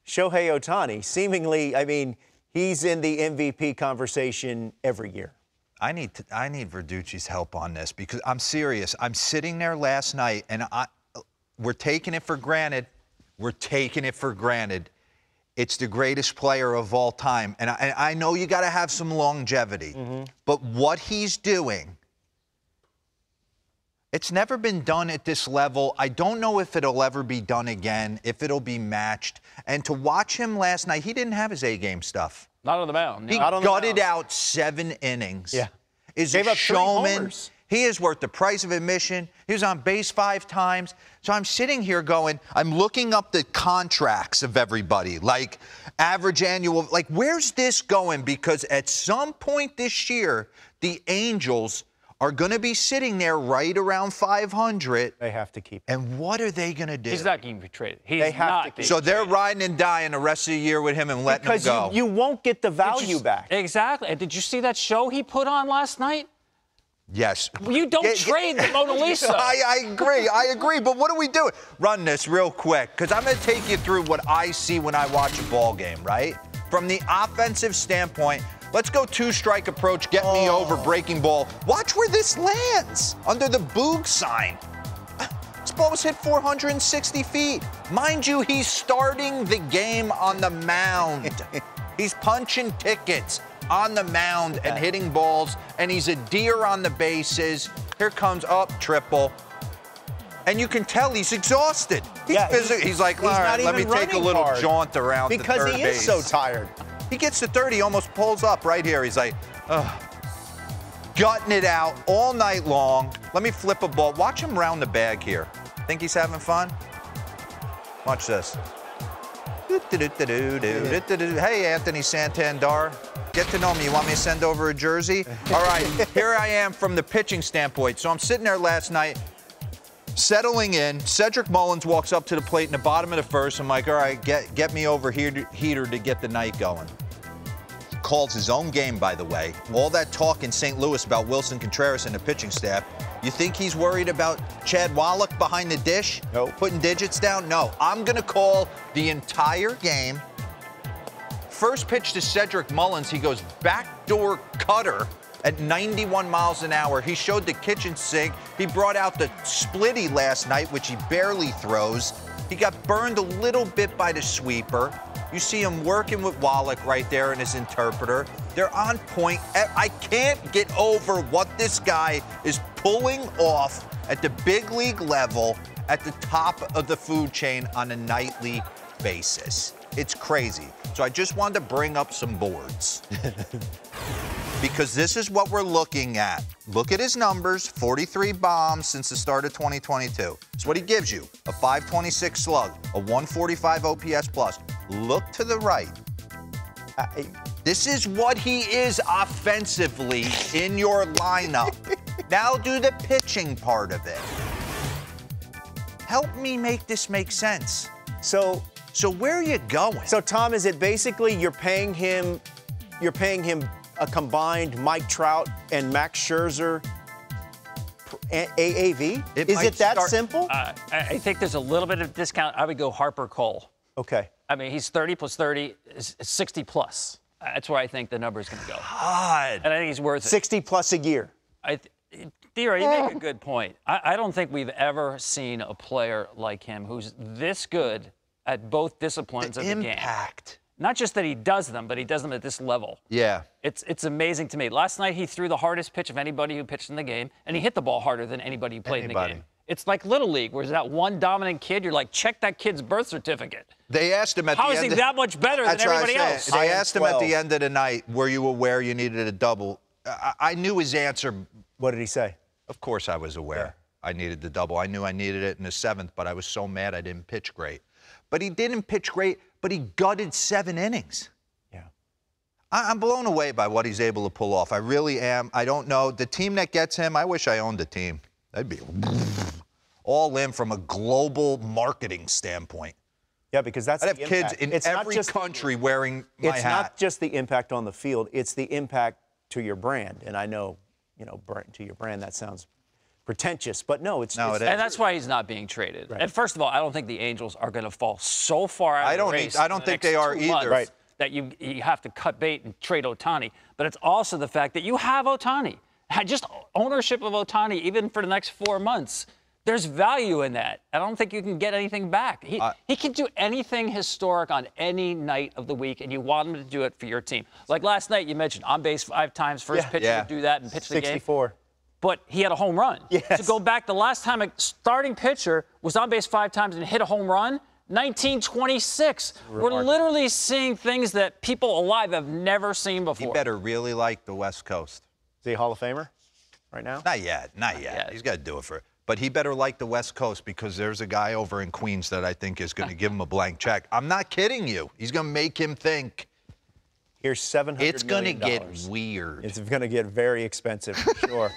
Shohei Ohtani, seemingly, I mean, he's in the MVP conversation every year. I need Verducci's help on this because I'm serious. I'm sitting there last night, and we're taking it for granted. We're taking it for granted. It's the greatest player of all time. And I know you got to have some longevity. But what he's doing, it's never been done at this level. I don't know if it'll ever be done again, if it'll be matched. And to watch him last night, he didn't have his A-game stuff. Not on the mound. He gutted out 7 innings. Yeah. Is a showman. He is worth the price of admission. He was on base 5 times. So I'm sitting here going, I'm looking up the contracts of everybody, like average annual, like where's this going? Because at some point this year, the Angels are going to be sitting there right around 500. They have to keep him. And what are they going to do? He's not getting traded. He's not. So they're riding and dying the rest of the year with him and letting him go. Because you won't get the value back. Exactly. And did you see that show he put on last night? Yes. You don't trade the Mona Lisa. I agree. But what do we do? Run this real quick, because I'm going to take you through what I see when I watch a ball game, right? From the offensive standpoint, let's go 2-strike approach, get me over, breaking ball. Watch where this lands, under the Boog sign. This ball was hit 460 feet. Mind you, he's starting the game on the mound. He's punching tickets on the mound and hitting balls, and he's a deer on the bases. Here comes up, triple. And you can tell he's exhausted. He's like, all right, let me take a little jaunt around because to third he base. is so tired. He gets to third, he almost pulls up right here. He's like, gutting it out all night long. Let me flip a ball. Watch him round the bag here. Think he's having fun? Watch this. Hey, Anthony Santander. Get to know me. You want me to send over a jersey? All right, here I am from the pitching standpoint. So I'm sitting there last night, settling in. Cedric Mullins walks up to the plate in the bottom of the first. I'm like, all right, get me over here, heater to get the night going. He calls his own game, by the way. All that talk in St. Louis about Wilson Contreras and the pitching staff. You think he's worried about Chad Wallach behind the dish? Nope. Putting digits down? No. I'm going to call the entire game. First pitch to Cedric Mullins, he goes backdoor cutter at 91 miles an hour. He showed the kitchen sink. He brought out the splitty last night, which he barely throws. He got burned a little bit by the sweeper. You see him working with Wallach right there and his interpreter. They're on point. I can't get over what this guy is pulling off at the big league level at the top of the food chain on a nightly basis. It's crazy. So I just wanted to bring up some boards. Because this is what we're looking at. Look at his numbers, 43 bombs since the start of 2022. It's what he gives you, a 526 slug, a 145 OPS plus. Look to the right. This is what he is offensively in your lineup. Now do the pitching part of it. Help me make this make sense. So where are you going? So Tom, is it basically you're paying him a combined Mike Trout and Max Scherzer AAV? Is it that simple? I think there's a little bit of discount. I would go Harper Cole. Okay. I mean, he's 30 plus 30, is 60 plus. That's where I think the number is going to go. God. And I think he's worth it. 60 plus a year. Theodore, you make a good point. I don't think we've ever seen a player like him who's this good at both disciplines of the game. Impact. Not just that he does them, but he does them at this level. Yeah. It's amazing to me. Last night he threw the hardest pitch of anybody who pitched in the game, and he hit the ball harder than anybody who played in the game. It's like Little League, where there's that one dominant kid, you're like, check that kid's birth certificate. They asked him at the end. How is he that much better than everybody else? They asked him at the end of the night, were you aware you needed a double? I knew his answer. What did he say? Of course I was aware. I needed the double. I knew I needed it in the 7th, but I was so mad I didn't pitch great. But he didn't pitch great, but he gutted 7 innings. Yeah. I'm blown away by what he's able to pull off. I really am. I don't know. The team that gets him, I wish I owned a team. That'd be all in from a global marketing standpoint. Yeah, because that's I'd have kids in every country wearing my hat. It's not just the impact on the field. It's the impact to your brand. And I know, to your brand that sounds pretentious, but no, it's No, it's it is. And that's why he's not being traded. Right. And first of all, I don't think the Angels are going to fall so far out of the race. I don't think they are either. Right. That you have to cut bait and trade Ohtani. But it's also the fact that you have Ohtani. Just ownership of Ohtani, even for the next 4 months. There's value in that. I don't think you can get anything back. He can do anything historic on any night of the week, and you want him to do it for your team. Like last night, you mentioned on base 5 times, first pitcher to do that and pitch the game. 64. But he had a home run. Yes. To go back, the last time a starting pitcher was on base 5 times and hit a home run, 1926. We're literally seeing things that people alive have never seen before. He better really like the West Coast. Is he a Hall of Famer right now? Not yet. He's got to do it for. But he better like the West Coast because there's a guy over in Queens that I think is going to give him a blank check. I'm not kidding you. He's going to make him think. Here's $700 It's going to million. get weird. It's going to get very expensive, for sure.